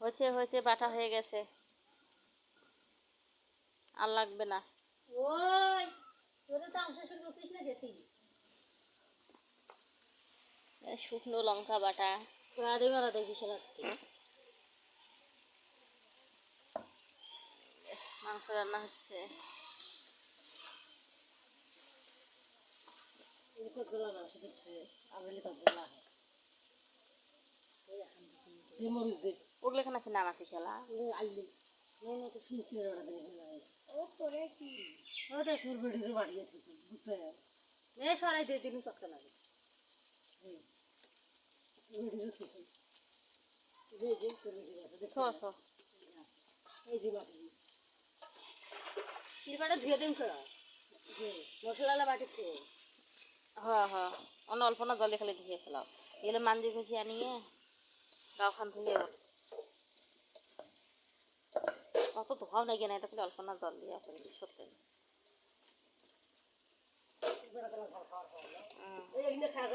হয়েছে হয়েছে, বাটা হয়ে গেছে, আর লাগবে না। ওই তোরে তো আমসা শুরু করছিস না গেছি শুকনো লঙ্কা বাটা, গাড়ি মারা দেখিস রাখতে মাংস রান্না হচ্ছে। উঠলে কেন নাম আছে শালা? সরাই দিয়ে দিন চক্কা লাগে শিলপাটা ধুয়ে দিন তো মশলা বাটি খেয়ে হ্যাঁ হ্যাঁ, অন্য অল্প না জলে খালি ধুয়ে ফেলাও, এগুলো মাঞ্জি খুশি আনিয়ে গাওখান ধুয়ে অত ধোয়াও নাকি না, এটা খালি অল্প না জল দিয়ে আপনি সত্যি। খাওয়া